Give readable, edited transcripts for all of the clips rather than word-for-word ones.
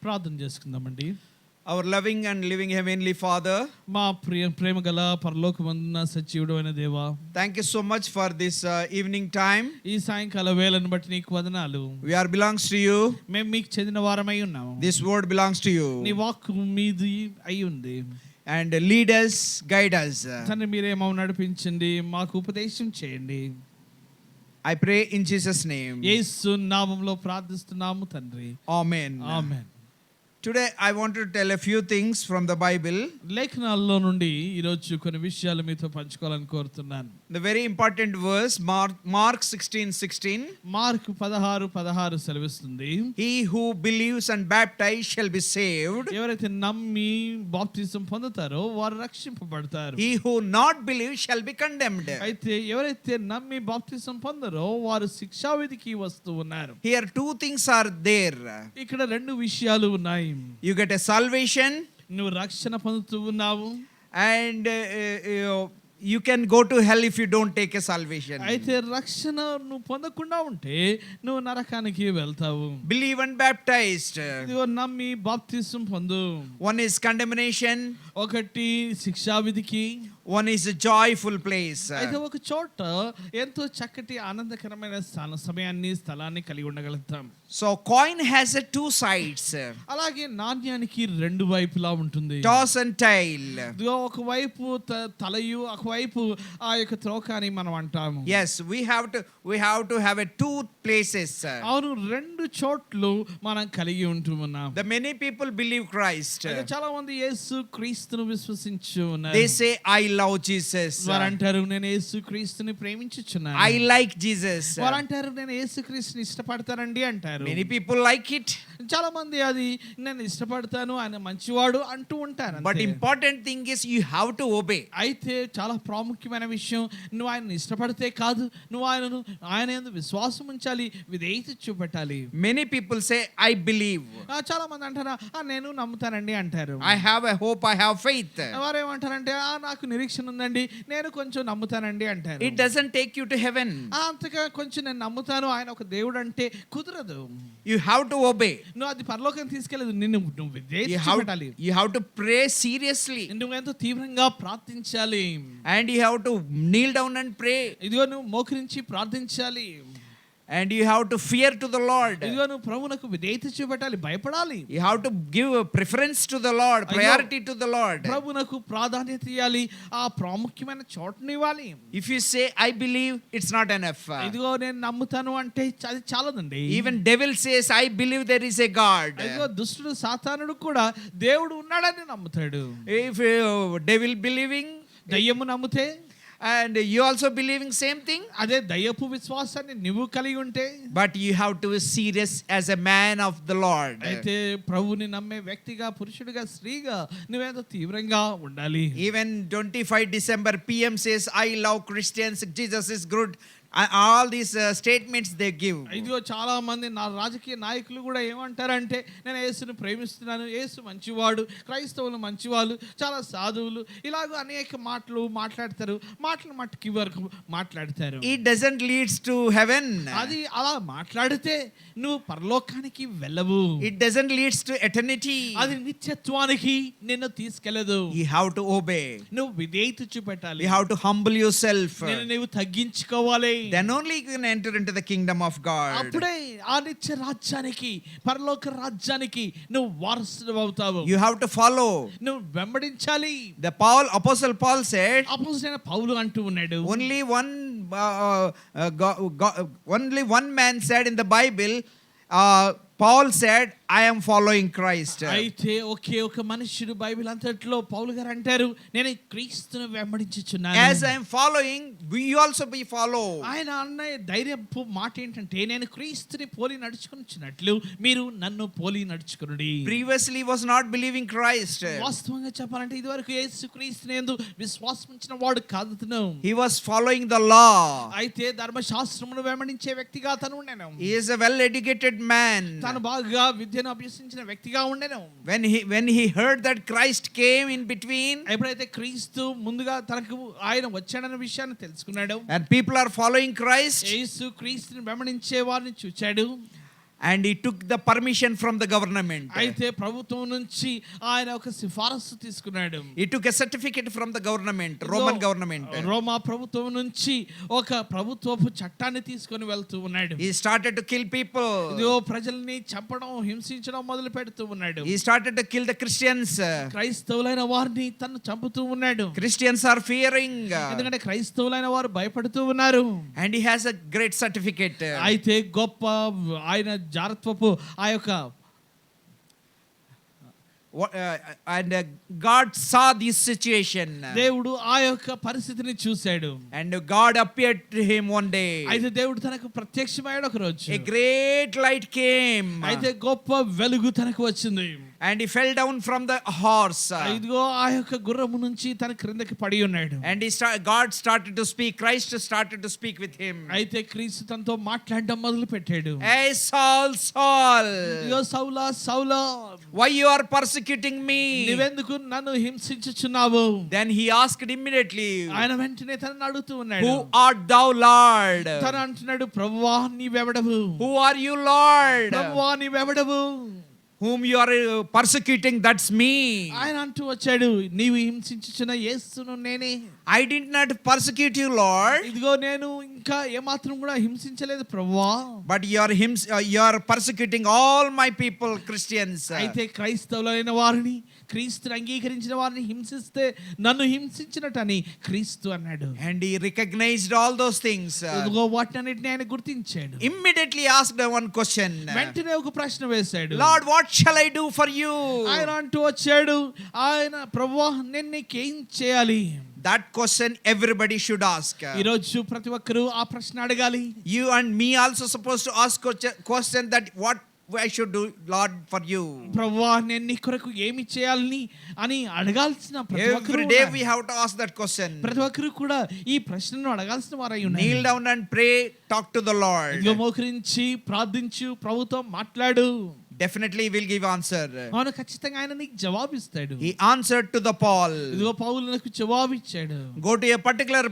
ప్రార్థన చేసుకుందామండి. Our loving and living Heavenly Father, మా ప్రేమ గల పరలోకమందున్న సజీవుడైన దేవా, thank you so much for this evening time. ఈ సాయంకాల వేళను బట్టి నీకు వందనాలు. We are belongs to you. మేము మీకు చెందిన వారమై ఉన్నాము. This word belongs to you. నీ వాక్కు మీది అయి ఉంది. And lead us, guide us. తండ్రి మీరే మమ్మల్ని నడిపించండి, మాకు ఉపదేశం చేయండి. I pray in Jesus' name. యేసు నామములో ప్రార్థిస్తున్నాము తండ్రి. Amen. Amen. Today I want to tell a few things from the Bible. లేఖనాల్లో నుండి ఈరోజు కొన్ని విషయాలు మీతో పంచుకోవాలని కోరుతున్నాను. The very important verse, Mark 16:16. Mark 16:16 సెలవిస్తుంది. He who believes and baptized shall be saved. ఎవరైతే నమ్మి బాప్తిజం పొందుతారో వారు రక్షింపబడతారు. He who not believe shall be condemned. అయితే ఎవరైతే నమ్మి బాప్తిజం పొందరో వారు శిక్షావిధికి వస్తూ ఉన్నారు. Here two things are there. ఇక్కడ రెండు విషయాలు ఉన్నాయి. You get a salvation, నువ్వు రక్షణ పొందుతూ ఉన్నావు, and you can go to hell if you don't take a salvation. అయితే రక్షణ నువ్వు పొందకుండా ఉంటే నువ్వు నరకానికి వెళ్తావు. Believe and baptized. ఇదిగో నమ్మి బాప్తిజం పొందు. One is condemnation, ఒకటి శిక్షావిధికి, one is a joyful place. అయితే ఒక చోట ఎంతో చక్కటి ఆనందకరమైన సమయాన్ని స్థలాన్ని కలిగి ఉండగలుగుతాం. So coin has a two sides. అలాగే నాణ్యానికి రెండు వైపులా ఉంటుంది. Toss and tail. ఇదిగో ఒకవైపు తలయు, ఒకవైపు ఆ యొక్క త్రోక అని మనం అంటాము. Yes, we have to have a two places. అవును, రెండు చోట్లు మనం కలిగి ఉంటూ ఉన్నాం. The many people believe Christ. చాలా మంది యేసు క్రీస్తును విశ్వసించు ఉన్నారు. They say I love Jesus. వారు అంటారు నేను యేసు క్రీస్తుని ప్రేమించుచున్నాను. I like Jesus. వారు అంటారు నేను యేసు క్రీస్తుని ఇష్టపడతానండి అంటారు. Many people like it. చాలా మంది అది నేను ఇష్టపడతాను, ఆయన మంచివాడు అంటూ ఉంటారు. But important thing is you have to obey. అయితే చాలా ప్రాముఖ్యమైన విషయం, నువ్వు ఆయన ఇష్టపడితే కాదు, నువ్వు ఆయన యందు విశ్వాసం ఉంచాలి, విధేయత చూపెట్టాలి. Many people say I believe. చాలా మంది అంటారా నేను నమ్ముతానండి అంటారు. I have a hope, I have faith. వారు ఏమంటారంటే నాకు నిరీక్షణ ఉందండి, నేను కొంచెం నమ్ముతానండి అంటారు. It doesn't take you to heaven. అంతగా కొంచెం నేను నమ్ముతాను, ఆయన ఒక దేవుడు అంటే కుదరదు. You have to obey. నువ్వు అది పరలోకం తీసుకెళ్ళదు, నువ్వు విధేయత చూపెట్టాలి. You have to pray seriously. నువ్వు ఎంతో తీవ్రంగా ప్రార్థించాలి. And you have to kneel down and pray. ఇదిగో నువ్వు మోకరించి ప్రార్థించాలి. And you have to fear to the Lord. ఇదిగో నువ్వు ప్రభువునకు విధేయత చూపెట్టాలి, భయపడాలి. You have to give a preference to the Lord, priority to the Lord. ప్రభువునకు ప్రాధాన్యత ఇవ్వాలి, ఆ ప్రాముఖ్యమైన చోటుని ఇవ్వాలి. If you say I believe, it's not enough. ఇదిగో నేను నమ్ముతాను అంటే అది చాలదండి. Even devil says I believe there is a God. ఇదిగో దుష్టుడు సాతానుడు కూడా దేవుడు ఉన్నాడని నమ్ముతాడు. If devil believing, దయ్యము నమ్మితే and you also believing same thing, అదే దయ్యపు విశ్వాసాన్ని నువ్వు కలిగి ఉంటే, but you have to be serious as a man of the Lord. అయితే ప్రభువుని నమ్మే వ్యక్తిగా, పురుషుడిగా, స్త్రీగా నువ్వేంతో తీవ్రంగా ఉండాలి. Even 25 December PM says I love Christians, Jesus is good. All these statements they give. ఇదిగో చాలా మంది నా రాజకీయ నాయకులు కూడా ఏమంటారంటే నేను యేసుని ప్రేమిస్తున్నాను, యేసు మంచివాడు, క్రైస్తవులు మంచివాళ్ళు, చాలా సాధువులు, ఇలాగ అనేక మాటలు మాట్లాడతారు. మాటలు మట్టుకి వరకు మాట్లాడతారు. It doesn't leads to heaven. అది అలా మాట్లాడితే నువ్వు పరలోకానికి వెళ్ళవు. It doesn't leads to eternity. అది నిత్యత్వానికి నిన్ను తీసుకెళ్లదు. You have to obey. నువ్వు విధేయత చూపెట్టాలి. You have to humble yourself. నువ్వు తగ్గించుకోవాలి. Then only you can enter into the kingdom of God. అప్పుడే ఆ నిత్య రాజ్యానికి, పరలోక రాజ్యానికి నువ్వు వారసుడు అవుతావు. You have to follow. నువ్వు వెంబడించాలి. The Apostle Paul said, అపోస్తలుడైన పౌలు అంటూ ఉన్నాడు, only one man said in the Bible, Paul said, I am following Christ. అయితే ఒకే ఒక మనుష్యుడు బైబిల్ అంతట్లో పౌలు గారు అంటారు, నేను క్రీస్తును వెంబడించుచున్నాను. As I am following, we also be follow. ఆయన అన్న ధైర్యపు మాట ఏంటంటే నేను క్రీస్తుని పోలి నడుచుకున్నట్లు మీరు నన్ను పోలి నడుచుకునుడి. Previously was not believing Christ. వాస్తవంగా చెప్పాలంటే ఇదివరకు యేసు క్రీస్తుని యందు విశ్వాసం ఉంచిన వాడు కాదును. He was following the law. అయితే ధర్మశాస్త్రమును వెంబడించే వ్యక్తిగా తను ఉండెను. He is a well educated man. తను బాగా విద్యను అభ్యసించిన వ్యక్తిగా ఉండెను. When he heard that Christ came in between, ఎప్పుడైతే క్రీస్తు ముందుగా తనకు ఆయన వచ్చాడన్న విషయాన్ని తెలుసుకున్నాడు, and people are following Christ, యేసు క్రీస్తుని వెంబడించే వారిని చూచాడు, and he took the permission from the government. అయితే ప్రభుత్వం నుంచి ఆయన ఒక సిఫారసు తీసుకున్నాడు. He took a certificate from the government, Roman government. రోమా ప్రభుత్వం నుంచి ఒక ప్రభుత్వపు చట్టాన్ని తీసుకొని వెళ్తూ ఉన్నాడు. He started to kill people. ఇదిగో ప్రజల్ని చంపడం, హింసించడం మొదలు పెడుతూ ఉన్నాడు. He started to kill the Christians. క్రైస్తవులైన వారిని తను చంపుతూ ఉన్నాడు. Christians are fearing. ఎందుకంటే క్రైస్తవులైన వారు భయపడుతూ ఉన్నారు. And he has a great certificate. అయితే గొప్ప ఆయన జారత్వపు ఆ యొక్క And God saw this situation. దేవుడు ఆ యొక్క పరిస్థితిని చూశాడు. And God appeared to him one day. అయితే దేవుడు తనకు ప్రత్యక్షమయ్యాడు ఒక రోజు. A great light came. అయితే గొప్ప వెలుగు తనకు వచ్చింది. And he fell down from the horse. ఇదిగో ఆ యొక్క గుర్రము నుంచి తన క్రిందకి పడి ఉన్నాడు. And God started to speak. Christ started to speak with him. అయితే క్రీస్తు తనతో మాట్లాడడం మొదలు పెట్టాడు. Hey Saul, Saul. ఇదిగో సౌలా, సౌలా, why you are persecuting me? నీవెందుకు నన్ను హింసించుచున్నావు? Then he asked immediately, ఆయన వెంటనే తనను అడుగుతూ ఉన్నాడు. who art thou, Lord? తను అంటున్నాడు, ప్రభువా నీవెవడవు? Who are you, Lord? ప్రభువా నీవెవడవు? Whom you are persecuting, that's me. ఆయన అంటూ వచ్చాడు, నీవు హింసించుచున్న యేసును నేనే. I did not persecute you, Lord. ఇదిగో నేను ఇంకా ఏమాత్రం కూడా హింసించలేదు ప్రభువా. But you are persecuting all my people, Christians. అయితే క్రైస్తవులైన వారిని, క్రీస్తుని అంగీకరించిన వారిని హింసిస్తే నన్ను హింసించినటని క్రీస్తు అన్నాడు. And he recognized all those things. ఇదిగో వాటన్నిటిని ఆయన గుర్తించాడు. Immediately asked one question. వెంటనే ఒక ప్రశ్న వేశాడు. Lord, what shall I do for you? ఆయన అంటూ వచ్చాడు, ఆయన ప్రభువా నేను నీకేం చేయాలి? That question everybody should ask. ఈ రోజు ప్రతి ఒక్కరూ ఆ ప్రశ్న అడగాలి. You and me also supposed to ask question that what I should do, Lord, for you. ప్రభువా నేను నీ కొరకు ఏమి చేయాలని అని అడగాల్సిన ప్రతి ఒక్కరూ Every day we have to ask that question. ప్రతి ఒక్కరూ కూడా ఈ ప్రశ్నను అడగాల్సిన వారై ఉన్నారు. Kneel down and pray, talk to the Lord. ఇదిగో మోకరించి ప్రార్థించు, ప్రభుతో మాట్లాడు. Definitely he will give answer. అవును, ఖచ్చితంగా ఆయన నీకు జవాబు ఇస్తాడు. He answered to the Paul. ఇదిగో పౌలునకు జవాబు ఇచ్చాడు. Go to a particular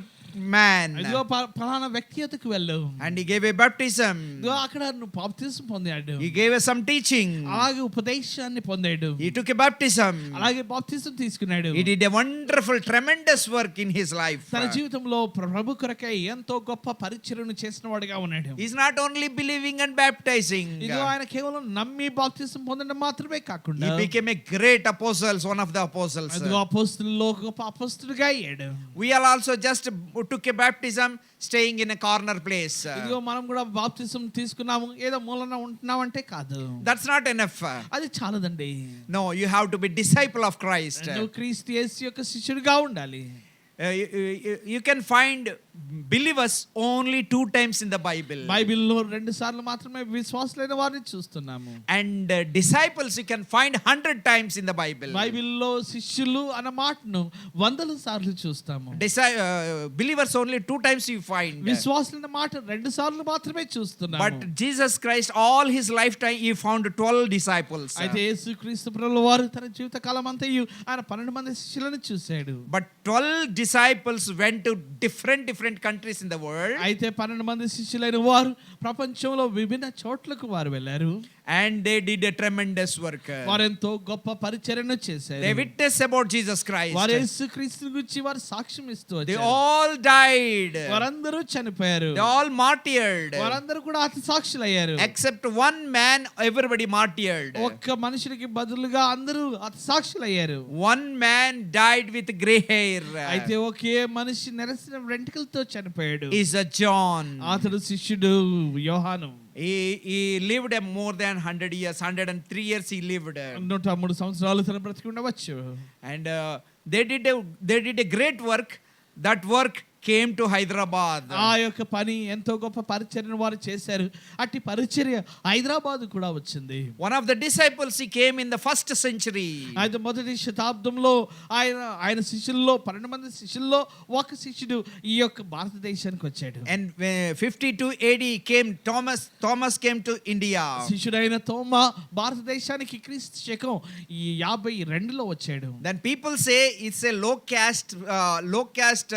man. ఇదిగో ఫలానా వ్యక్తి యొద్దకు వెళ్ళు. And he gave a baptism. ఇదిగో అక్కడ నువ్వు బాప్తిసం పొందాడు. He gave us some teaching. అలాగే ఉపదేశాన్ని పొందాడు. He took a baptism. అలాగే బాప్తిసం తీసుకున్నాడు. He did a wonderful, tremendous work in his life. తన జీవితంలో ప్రభు కొరకై ఎంతో గొప్ప పరిచర్యను చేసిన వాడిగా ఉన్నాడు. He's not only believing and baptizing. ఇదిగో ఆయన కేవలం నమ్మి బాప్తిసం పొందడం మాత్రమే కాకుండా He became a great apostle, one of the apostles. ఇదిగో అపోస్తలుల్లో గొప్ప అపోస్తలుగా అయ్యాడు. We are also just took a baptism staying in a corner place. ఇదిగో మనం కూడా బాప్తిసం తీసుకున్నాము, ఏదో మూలన ఉంటున్నామంటే కాదు. That's not enough. అది చాలదండి. No, you have to be disciple of Christ. నువ్వు క్రీస్తు యేసు యొక్క శిష్యుడిగా ఉండాలి. You can find believers only 2 times in the Bible. బైబిల్లో 2 సార్లు మాత్రమే విశ్వాసులైన వారిని చూస్తున్నాము. And disciples you can find 100 times in the Bible. బైబిల్లో శిష్యులు అన్న మాటను 100 సార్లు చూస్తాము. Believers only 2 times you find. విశ్వాసులైన మాట 2 సార్లు మాత్రమే చూస్తున్నాము. But Jesus Christ all his lifetime he found 12 disciples. అయితే యేసుక్రీస్తు ప్రభువు వారు తన జీవిత కాలం అంతయు ఆయన 12 మంది శిష్యులను చూశాడు. But 12 disciples went to different countries in the world. అయితే 12 మంది శిష్యులైన వారు ప్రపంచంలో విభిన్న చోట్లకు వారు వెళ్ళారు. And they did a tremendous work. వారెంతో గొప్ప పరిచర్యను చేశారు. They witnessed about Jesus Christ. వారు యేసుక్రీస్తుని గురించి వారు సాక్ష్యం ఇస్తూ They వచ్చారు. all died. వారందరూ చనిపోయారు. They all martyred. వారందరూ కూడా అతి సాక్షులయ్యారు. Except one man, everybody martyred. ఒక్క మనిషికి బదులుగా అందరూ అతి సాక్షులయ్యారు. One man died with gray hair. అయితే ఒకే మనిషి నెరసిన వెంట్రుకలతో చనిపోయాడు. Is a John. అతడు శిష్యుడు యోహాను. He lived more than 100 years, 103 years he lived. 103 సంవత్సరాలు తన బ్రతికి ఉండవచ్చు. And they did a great work. That work came to Hyderabad. ఆ యొక్క పని ఎంతో గొప్ప పరిచర్యను వారు చేశారు. అట్టి పరిచర్య హైదరాబాద్ కూడా వచ్చింది. One of the disciples he came in the first century. అయితే మొదటి శతాబ్దంలో ఆయన శిష్యుల్లో 12 మంది శిష్యుల్లో ఒక శిష్యుడు ఈ యొక్క భారతదేశానికి వచ్చాడు. And 52 AD came Thomas came to India. శిష్యుడైన తోమా భారతదేశానికి క్రీస్తు శకం 52లో వచ్చాడు. Then people say it's a low caste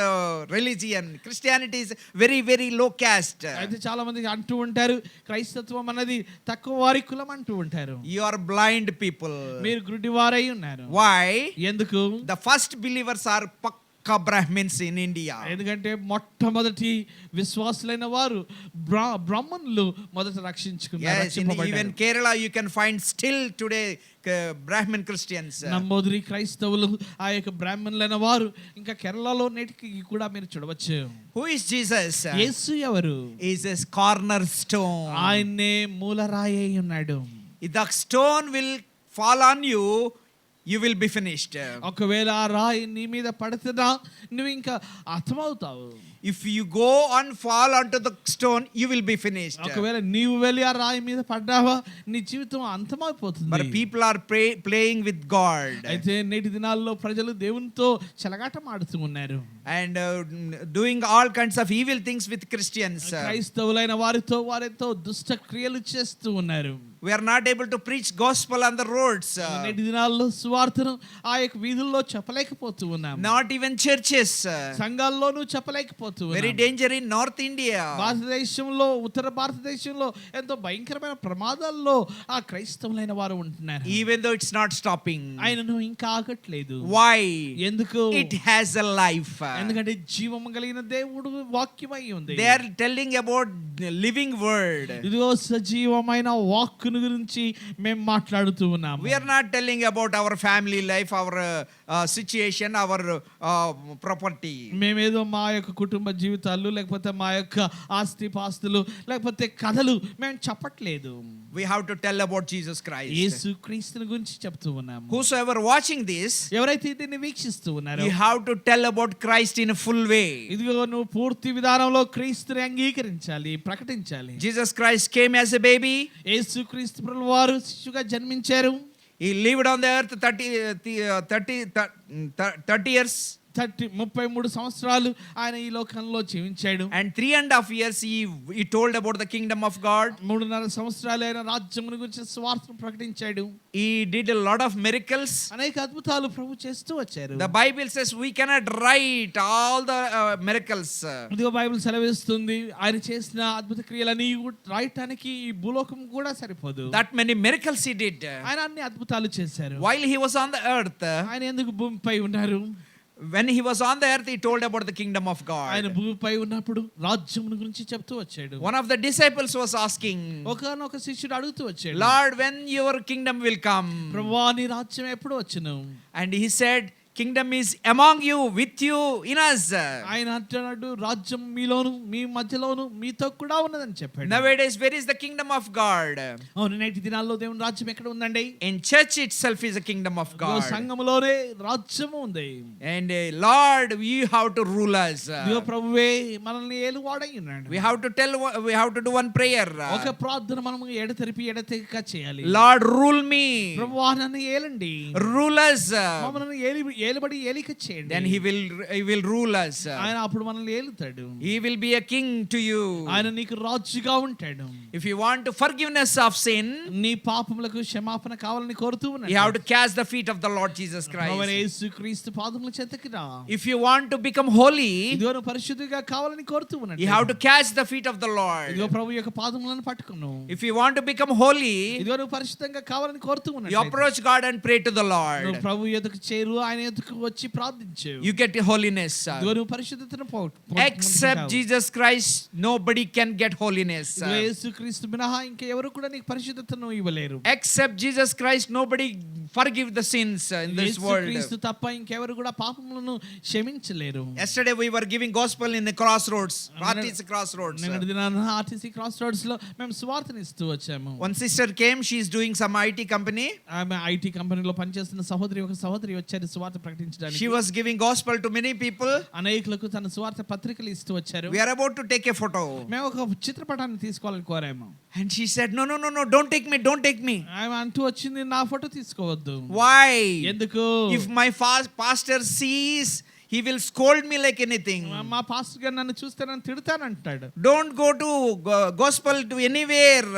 religion. religion. Christianity is very, very low caste. అయితే చాలా మంది అంటూ ఉంటారు క్రైస్తత్వం అన్నది తక్కువ వారి కులం అంటూ ఉంటారు. You are blind people. మీరు గుడ్డివారై ఉన్నారు. Why? ఎందుకు? The first believers are Pakka Brahmins in India. ఎందుకంటే మొట్టమొదటి విశ్వాసులైన వారు బ్రాహ్మణులు మొదట రక్షించుకున్నారు. Yes, in even Kerala you can find still today Brahmin Christians. నమ్మోదరి క్రైస్తవులు ఆ యొక్క బ్రాహ్మణులైన వారు ఇంకా కేరళలో నేటికి కూడా మీరు చూడవచ్చు. Who is Jesus? యేసు ఎవరు? Is a cornerstone. ఆయనే మూలరాయి అయి ఉన్నాడు. If the stone will fall on you, you will be finished. ఒకవేళ ఆ రాయి నీ మీద పడుతున్నా నువ్వు ఇంకా అర్థమవుతావు. If you go and fall onto the stone, you will be finished. ఒకవేళ నీవు వెళ్ళి ఆ రాయి మీద పడ్డావా నీ జీవితం అంతమైపోతుంది. But people are playing with God. అయితే నేటి దినాల్లో ప్రజలు దేవునితో చెలగాటం ఆడుతూ ఉన్నారు. And doing all kinds of evil things with Christians. క్రైస్తవులైన వారితో వారితో దుష్ట క్రియలు చేస్తూ ఉన్నారు. We are not able to preach gospel on the roads. నేటి దినాల్లో సువార్తను ఆ యొక్క వీధుల్లో చెప్పలేకపోతూ ఉన్నాం. Not even churches. సంఘాల్లోనూ చెప్పలేకపోతూ Very ఉన్నాం. danger in North India. భారతదేశంలో ఉత్తర భారతదేశంలో ఎంతో భయంకరమైన ప్రమాదాల్లో ఆ క్రైస్తవులైన వారు ఉంటున్నారు. Even though it's not stopping. ఆయనను ఇంకా ఆగట్లేదు. Why? ఎందుకు? It has a life. ఎందుకంటే జీవము కలిగిన దేవుడు వాక్యమై ఉంది. They are telling about living word. ఇదిగో సజీవమైన వాక్కును గురించి మేము మాట్లాడుతూ ఉన్నాము. We are not telling about our family life, our situation, our property. మేమేదో మా యొక్క కుటుంబ జీవితాలు లేకపోతే మా యొక్క ఆస్తి పాస్తులు లేకపోతే కథలు మేము చెప్పట్లేదు. We have to tell about Jesus Christ. యేసు క్రీస్తుని గురించి చెప్తూ ఉన్నాము. Whosoever watching this, ఎవరైతే దీన్ని వీక్షిస్తూ ఉన్నారో you have to tell about Christ in a full way. ఇదిగో నువ్వు పూర్తి విధానంలో క్రీస్తుని అంగీకరించాలి, ప్రకటించాలి. Jesus Christ came as a baby. యేసు క్రీస్తు ప్రభువు వారు శిశువుగా జన్మించారు. He lived on the earth 30 years. 33 సంవత్సరాలు ఆయన ఈ లోకంలో జీవించాడు. And 3.5 years he told about the kingdom of God. 3.5 సంవత్సరాలు ఆయన రాజ్యమును గురించి సువార్తను ప్రకటించాడు. He did a lot of miracles. అనేక అద్భుతాలు ప్రభు చేస్తూ వచ్చారు. The Bible says we cannot write all the miracles. ఇదిగో బైబిల్ సెలవిస్తుంది ఆయన చేసిన అద్భుత క్రియలని రాయటానికి ఈ భూలోకం కూడా సరిపోదు. That many miracles he did. ఆయన అన్ని అద్భుతాలు చేశారు. While he was on the earth, ఆయన ఎందుకు భూమిపై ఉన్నారు? when he was on the earth, he told about the kingdom of ఆయన God. భూమిపై ఉన్నప్పుడు రాజ్యమును గురించి చెప్తూ వచ్చాడు. One of the disciples was asking, ఒకనొక శిష్యుడు అడుగుతూ వచ్చాడు, Lord, when your kingdom will come? ప్రభువా నీ రాజ్యం ఎప్పుడు వచ్చును? And he said, kingdom is among you, with you, in us. ఆయన అంటున్నాడు రాజ్యం మీలోను మీ మధ్యలోను మీతో కూడా ఉన్నదని చెప్పాడు. Nowadays, where is the kingdom of God? అవును నేటి దినాల్లో దేవుని రాజ్యం ఎక్కడ ఉందండి? In church itself is a kingdom of God. సంఘములోనే రాజ్యము ఉంది. And Lord, you have to rule us. ఇదిగో ప్రభువే మనల్ని ఏలువాడై ఉన్నాడు. We have to do one prayer. ఒక ప్రార్థన మనము ఎడతెగక చేయాలి. Lord, rule me. ప్రభువా నన్ను ఏలండి. Rule us. మనల్ని ఏలుబడి ఏలిక చేయండి. Then he will rule us. ఆయన అప్పుడు మనల్ని ఏలుతాడు. He will be a king to you. ఆయన నీకు రాజుగా ఉంటాడు. If you want to forgiveness of sin, నీ పాపములకు క్షమాపణ కావాలని కోరుతూ ఉన్నాడు. you have to catch the feet of the Lord Jesus Christ. యేసుక్రీస్తు పాదముల చెంతకి రా. If you want to become holy, ఇదిగో నువ్వు పరిశుద్ధిగా కావాలని కోరుతూ ఉన్నాడు. you have to catch the feet of the Lord. ఇదిగో ప్రభు యొక్క పాదములను పట్టుకును. If you want to become holy, ఇదిగో నువ్వు పరిశుద్ధంగా కావాలని కోరుతూ ఉన్నాడు. you approach God and pray to the Lord. నువ్వు ప్రభు ఎదుకు చేరు, ఆయన ఎదుకు వచ్చి ప్రార్థించు. You get holiness. ఇదిగో నువ్వు పరిశుద్ధతను Except Jesus Christ, nobody can get holiness. ఇదిగో యేసుక్రీస్తు మినహా ఇంకా ఎవరు కూడా నీకు పరిశుద్ధతను ఇవ్వలేరు. Except Jesus Christ, nobody forgive the sins in this world. యేసుక్రీస్తు తప్ప ఇంకెవరు కూడా పాపములను క్షమించలేరు. Yesterday we were giving gospel in the crossroads. RTC crossroads. నిన్నటి దినాన ఆర్టీసీ క్రాస్ రోడ్స్ లో మేము సువార్తను ఇస్తూ వచ్చాము. One sister came, she is doing some IT company. ఆమె ఐటీ కంపెనీలో పనిచేస్తున్న ఒక సహోదరి వచ్చారు సువార్త ప్రకటించడానికి. She was giving gospel to many people. అనేకులకు తన సువార్త పత్రికలు ఇస్తూ వచ్చారు. We are about to take a photo. మేము ఒక చిత్రపటాన్ని తీసుకోవాలని కోరాము. And she said, no, don't take me. ఆమె అంటూ వచ్చింది నా ఫోటో తీసుకోవద్దు. Why? ఎందుకు? If my pastor sees, he will scold me like anything. మా పాస్టర్ గారు నన్ను చూస్తే నన్ను తిడతానంటాడు. Don't go to gospel to anywhere.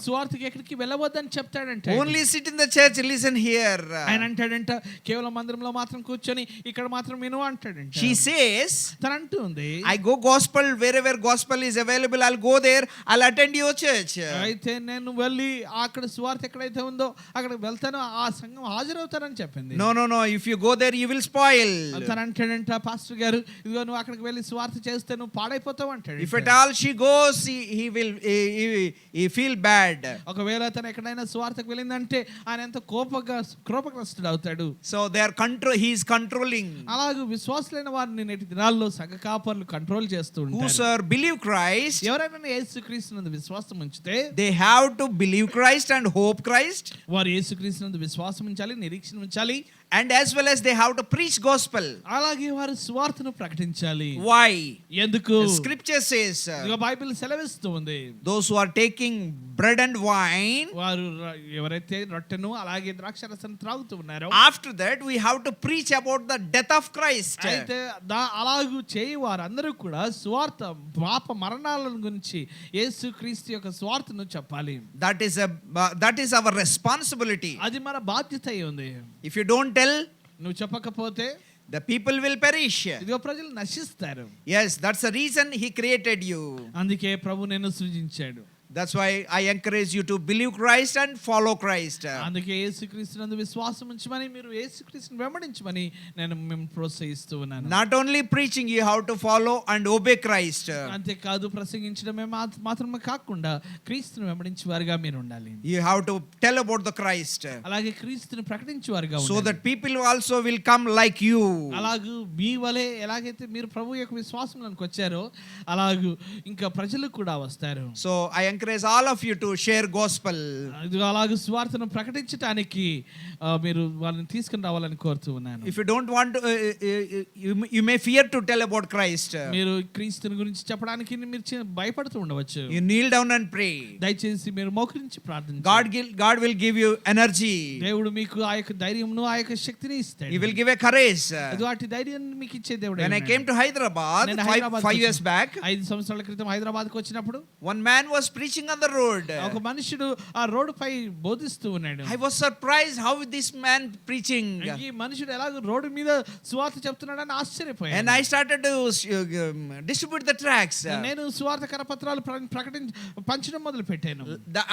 సువార్తకి ఎక్కడికి వెళ్ళవద్దని చెప్తాడంట. Only sit in the church, listen here. ఆయన అంటాడంట కేవలం మందిరంలో మాత్రం కూర్చొని ఇక్కడ మాత్రం విను అంటాడంట. She says, తను అంటుంది, I go gospel wherever gospel is available. I'll go there. I'll attend your church. అయితే నేను వెళ్ళి అక్కడ సువార్త ఎక్కడైతే ఉందో అక్కడికి వెళ్తాను, ఆ సంఘం హాజరవుతానని చెప్పింది. No. If you go there, you will spoil. తను అంటాడంట, పాస్టర్ గారు ఇదిగో నువ్వు అక్కడికి వెళ్ళి సువార్త చేస్తే నువ్వు పాడైపోతావు అంటాడు. If at all she goes, he will he feel bad. ఒకవేళ తను ఎక్కడైనా సువార్తకు వెళ్ళిందంటే ఆయన ఎంత కోపగ్రస్తుడు అవుతాడు. So he is controlling. అలాగే విశ్వాసులైన వారిని నేటి దినాల్లో సంఘ కాపరులు కంట్రోల్ చేస్తూ ఉంటారు. Whosoever believe Christ, ఎవరైనా యేసుక్రీస్తునందు విశ్వాసం ఉంచితే they have to believe Christ and hope Christ, వారు యేసుక్రీస్తునందు విశ్వాసం ఉంచాలి, నిరీక్షణ ఉంచాలి. and as well as they have to preach gospel. అలాగే వారు సువార్తను ప్రకటించాలి. Why? ఎందుకు? The scripture says, ఇదిగో బైబిల్ సెలవిస్తూ ఉంది, those who are taking bread and wine, వారు ఎవరైతే రొట్టెను అలాగే ద్రాక్షరసం త్రాగుతూ ఉన్నారో, after that we have to preach about the death of Christ. అయితే అలాగూ చేయి వారందరూ కూడా సువార్త పాప మరణాల గురించి యేసుక్రీస్తు యొక్క సువార్తను చెప్పాలి. That is our responsibility. అది మన బాధ్యత అయి ఉంది. If you don't tell, నువ్వు చెప్పకపోతే the people will perish. ఇదిగో ప్రజలు నశిస్తారు. Yes, that's the reason he created you. అందుకే ప్రభు నిన్ను సృజించాడు. That's why I encourage you to believe Christ and follow Christ. అందుకే యేసుక్రీస్తునందు విశ్వాసం ఉంచమని, మీరు యేసుక్రీస్తుని వెంబడించమని నేను మిమ్మల్ని ప్రోత్సహిస్తూ ఉన్నాను. Not only preaching, you have to follow and obey Christ. అంతే కాదు, ప్రసంగించడమే మాత్రమే కాకుండా క్రీస్తుని వెంబడించే వారిగా మీరు ఉండాలి. You have to tell about the Christ, అలాగే క్రీస్తుని ప్రకటించే వారిగా so ఉండాలి. that people also will come like you. అలాగూ మీ వలే ఎలాగైతే మీరు ప్రభు యొక్క విశ్వాసంలోకి వచ్చారో అలాగూ ఇంకా ప్రజలు కూడా వస్తారు. So I encourage all of you to share gospel. ఇదిగో అలాగూ సువార్తను ప్రకటించడానికి మీరు వాళ్ళని తీసుకుని రావాలని కోరుతూ ఉన్నాను. If you don't want to, you may fear to tell about Christ. మీరు క్రీస్తుని గురించి చెప్పడానికి మీరు భయపడుతూ ఉండవచ్చు. You kneel down and pray. దయచేసి మీరు మోకరించి ప్రార్థించండి. God will give you energy. దేవుడు మీకు ఆ యొక్క ధైర్యమును ఆ యొక్క శక్తిని ఇస్తాడు. He will give a courage. అటు ధైర్యాన్ని మీకు ఇచ్చే దేవుడు. When I came to Hyderabad 5 years back, 5 సంవత్సరాల క్రితం హైదరాబాద్కు వచ్చినప్పుడు one man was preaching on the road. ఒక మనుషుడు ఆ రోడ్డు పై బోధిస్తూ ఉన్నాడు. I was surprised how this man preaching. ఈ మనుషుడు ఎలాగో రోడ్డు మీద సువార్త చెప్తున్నాడని ఆశ్చర్యపోయాను. And I started to distribute the tracts. నేను సువార్త కరపత్రాలు పంచడం మొదలు పెట్టాను.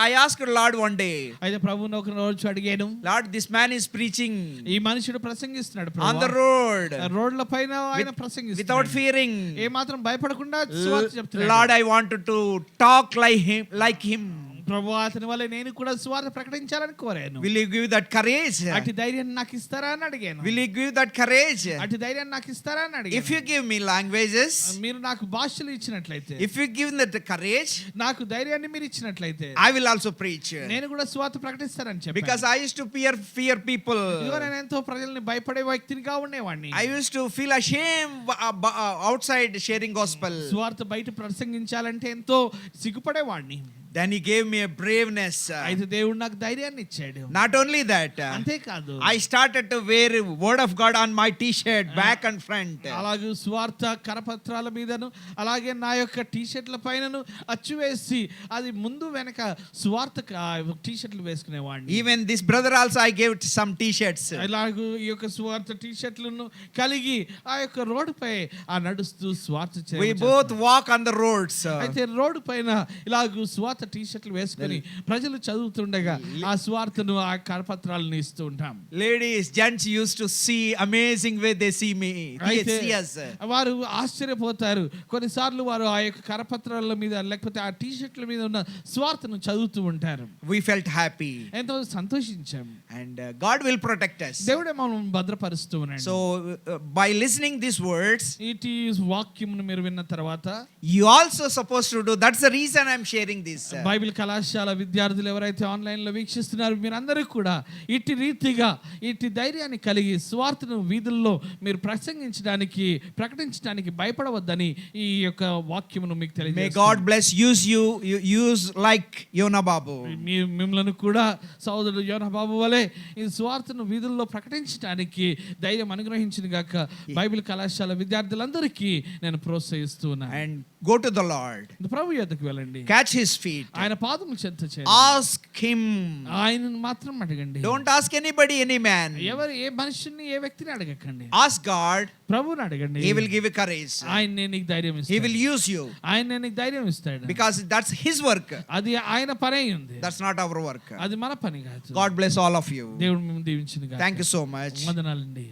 I asked Lord one day, అయితే ప్రభువుని ఒక రోజు అడిగాను, Lord, this man is preaching ఈ మనుషుడు ప్రసంగిస్తున్నాడు on the road రోడ్ల పైన ఆయన ప్రసంగిస్తున్నాడు without fearing. ఏ మాత్రం భయపడకుండా సువార్త చెప్తున్నాడు. Lord, I wanted to talk like him. ప్రభువా, అతని వల్ల నేను కూడా సువార్త ప్రకటించాలని కోరాను. Will you give that courage? అటు ధైర్యాన్ని నాకు ఇస్తారా అని అడిగాను. Will you give that courage? అటు ధైర్యాన్ని నాకు ఇస్తారా అని అడిగాను. If you give me languages, మీరు నాకు భాషలు ఇచ్చినట్లయితే, if you give me the courage, నాకు ధైర్యాన్ని మీరు ఇచ్చినట్లయితే, I will also preach. నేను కూడా సువార్త ప్రకటిస్తానని చెప్పాను. Because I used to fear people. ఇదిగో నేను ఎంతో ప్రజల్ని భయపడే వ్యక్తినిగా ఉండేవాడిని. I used to feel ashamed outside sharing gospel. సువార్త బయట ప్రసంగించాలంటే ఎంతో సిగ్గుపడేవాడిని. Then he gave me a braveness. అయితే దేవుడు నాకు ధైర్యాన్ని ఇచ్చాడు. Not only that, అంతే కాదు, I started to wear word of God on my t-shirt back and front. అలాగే సువార్త కరపత్రాల మీదను అలాగే నా యొక్క టీ-షర్ట్ల పైనను అచ్చు వేసి అది ముందు వెనక సువార్త టీ-షర్ట్లు వేసుకునేవాడిని. Even this brother also I gave some t-shirts. అలాగే ఈ యొక్క సువార్త టీ-షర్ట్లను కలిగి ఆ యొక్క రోడ్డు పై ఆ నడుస్తూ సువార్త చేయాలి. We both walk on the roads. అయితే రోడ్డు పైన ఇలాగూ సువార్త టీ-షర్ట్లు వేసుకొని ప్రజలు చదువుతుండగా ఆ సువార్తను ఆ కరపత్రాలను ఇస్తూ ఉంటాం. Ladies, gents used to see amazing way they see me. అయితే See us. వారు ఆశ్చర్యపోతారు. కొన్నిసార్లు వారు ఆ యొక్క కరపత్రాల మీద లేకపోతే ఆ టీ-షర్ట్ల మీద ఉన్న సువార్తను చదువుతూ ఉంటారు. We felt happy. ఎంతో సంతోషించాం. And God will protect us. దేవుడే మనల్ని భద్రపరుస్తూ ఉన్నాడు. So by listening these words, ఈ వాక్యమును మీరు విన్న తర్వాత you also supposed to do. That's the reason I'm sharing this. Bible కళాశాల విద్యార్థులు ఎవరైతే ఆన్లైన్లో వీక్షిస్తున్నారో మీరందరూ కూడా ఇట్టి రీతిగా ఇట్టి ధైర్యాన్ని కలిగి స్వార్థను వీధుల్లో మీరు ప్రకటించడానికి భయపడవద్దని ఈ యొక్క వాక్యమును మీకు May తెలియజేస్తున్నాను. God bless use like Yona Babu. మిమ్మల్ని కూడా సోదరుడు యోనా బాబు వలె ఈ స్వార్థను వీధుల్లో ప్రకటించడానికి ధైర్యం అనుగ్రహించిన గాక బైబిల్ కళాశాల విద్యార్థులందరికీ నేను ప్రోత్సహిస్తున్నాను. And go to the Lord. ప్రభు యొద్దకు వెళ్ళండి, Catch his feet. ఆయన పాదముల చెంత చేయండి, Ask him. ఆయనను మాత్రం అడగండి. Don't ask anybody, any man. ఎవరు ఏ మనుషుని ఏ వ్యక్తిని అడగకండి, Ask God. ప్రభువుని అడగండి. He will give you courage. ఆయన్నే నీకు ధైర్యం He ఇస్తాడు, will use you ఆయన్నే నీకు ధైర్యం ఇస్తాడు. because that's his work. అది ఆయన పనే ఉంది, That's not our work. అది మన పని కాదు. God bless all of you. దేవుడు మిమ్మల్ని దీవించింది. Thank you so much. వందనాలండి.